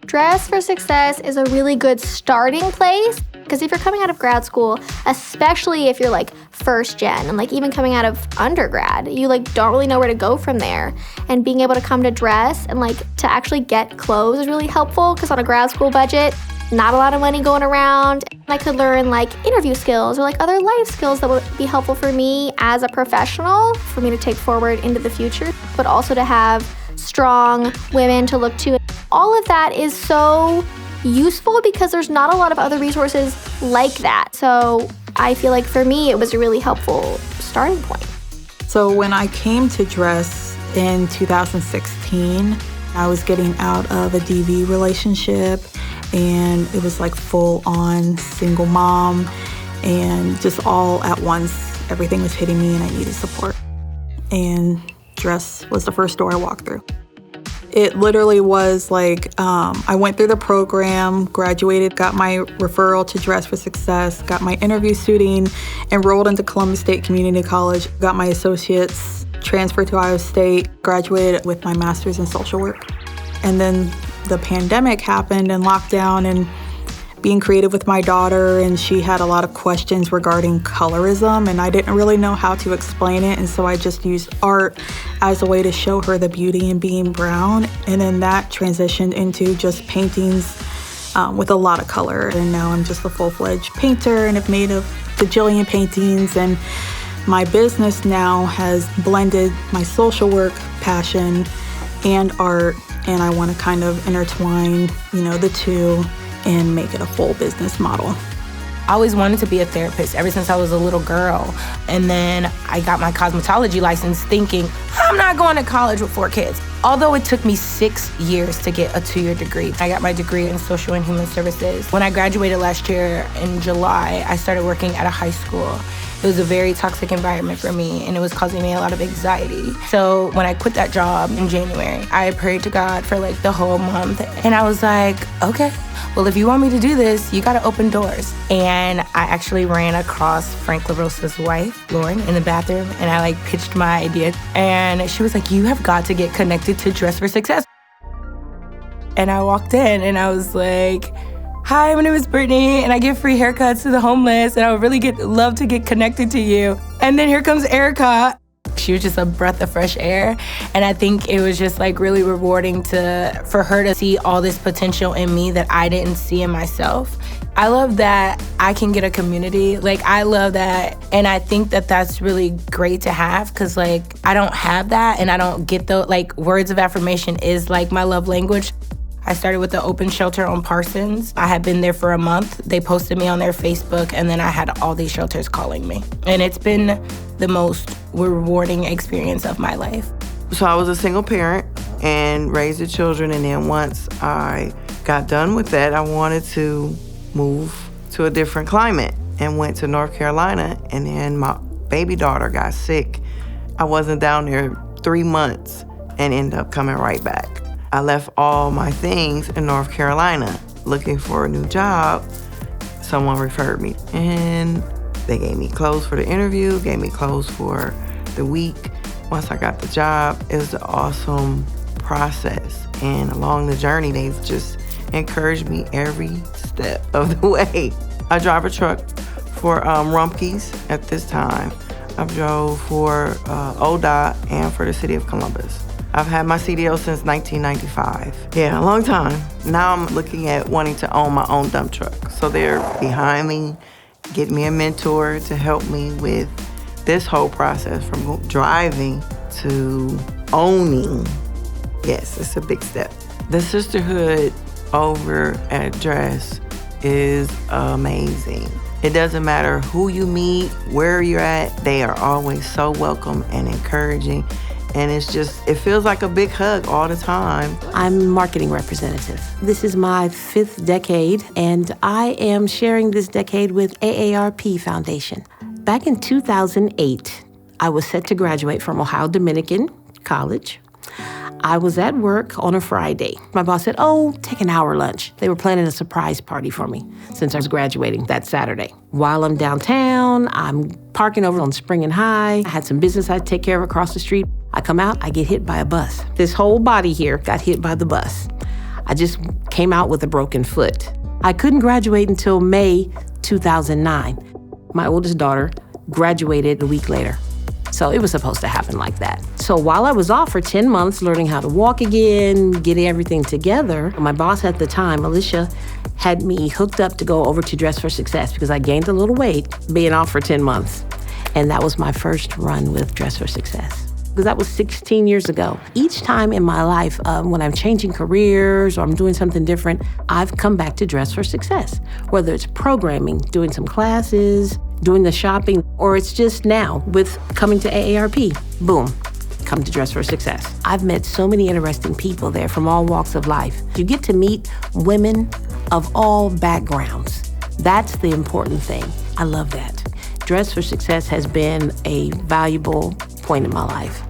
Dress for Success is a really good starting place because if you're coming out of grad school, especially if you're like first gen and like even coming out of undergrad, you like don't really know where to go from there. And being able to come to Dress and like to actually get clothes is really helpful because on a grad school budget, not a lot of money going around. I could learn like interview skills or like other life skills that would be helpful for me as a professional, for me to take forward into the future, but also to have strong women to look to. All of that is so useful because there's not a lot of other resources like that. So I feel like for me, it was a really helpful starting point. So when I came to Dress in 2016, I was getting out of a DV relationship and it was like full on single mom and just all at once, everything was hitting me and I needed support. And Dress was the first door I walked through. It literally was like, I went through the program, graduated, got my referral to Dress for Success, got my interview suiting, enrolled into Columbus State Community College, got my associates, transferred to Iowa State, graduated with my master's in social work. And then the pandemic happened and lockdown and being creative with my daughter, and she had a lot of questions regarding colorism, and I didn't really know how to explain it, and so I just used art as a way to show her the beauty in being brown, and then that transitioned into just paintings with a lot of color, and now I'm just a full-fledged painter and have made a bajillion paintings, and my business now has blended my social work passion and art, and I want to kind of intertwine, the two and make it a full business model. I always wanted to be a therapist ever since I was a little girl. And then I got my cosmetology license thinking, I'm not going to college with 4 kids. Although it took me 6 years to get a 2-year degree. I got my degree in social and human services. When I graduated last year in July, I started working at a high school. It was a very toxic environment for me, and it was causing me a lot of anxiety. So when I quit that job in January, I prayed to God for like the whole month. And I was like, okay, well, if you want me to do this, you gotta open doors. And I actually ran across Frank LaRosa's wife, Lauren, in the bathroom, and I like pitched my idea. And she was like, you have got to get connected to Dress for Success. And I walked in and I was like, hi, my name is Brittany, and I give free haircuts to the homeless, and I would really love to get connected to you. And then here comes Erica. She was just a breath of fresh air, and I think it was just like really rewarding for her to see all this potential in me that I didn't see in myself. I love that I can get a community. Like, I love that, and I think that that's really great to have because, like, I don't have that, and I don't get words of affirmation is like my love language. I started with the open shelter on Parsons. I had been there for a month. They posted me on their Facebook, and then I had all these shelters calling me. And it's been the most rewarding experience of my life. So I was a single parent and raised the children, and then once I got done with that, I wanted to move to a different climate and went to North Carolina, and then my baby daughter got sick. I wasn't down there 3 months and ended up coming right back. I left all my things in North Carolina looking for a new job. Someone referred me, and they gave me clothes for the interview, gave me clothes for the week. Once I got the job, it was an awesome process. And along the journey, they've just encouraged me every step of the way. I drive a truck for Rumpke's at this time. I've drove for ODOT and for the city of Columbus. I've had my CDL since 1995. Yeah, a long time. Now I'm looking at wanting to own my own dump truck. So they're behind me, getting me a mentor to help me with this whole process from driving to owning. Yes, it's a big step. The sisterhood over at Dress is amazing. It doesn't matter who you meet, where you're at, they are always so welcome and encouraging. And it feels like a big hug all the time. I'm a marketing representative. This is my 5th decade, and I am sharing this decade with AARP Foundation. Back in 2008, I was set to graduate from Ohio Dominican College. I was at work on a Friday. My boss said, oh, take an hour lunch. They were planning a surprise party for me since I was graduating that Saturday. While I'm downtown, I'm parking over on Spring and High. I had some business I had to take care of across the street. I come out, I get hit by a bus. This whole body here got hit by the bus. I just came out with a broken foot. I couldn't graduate until May 2009. My oldest daughter graduated a week later. So it was supposed to happen like that. So while I was off for 10 months learning how to walk again, getting everything together, my boss at the time, Alicia, had me hooked up to go over to Dress for Success because I gained a little weight being off for 10 months. And that was my first run with Dress for Success. Because that was 16 years ago. Each time in my life, when I'm changing careers or I'm doing something different, I've come back to Dress for Success. Whether it's programming, doing some classes, doing the shopping, or it's just now with coming to AARP. Boom, come to Dress for Success. I've met so many interesting people there from all walks of life. You get to meet women of all backgrounds. That's the important thing. I love that. Dress for Success has been a valuable point in my life.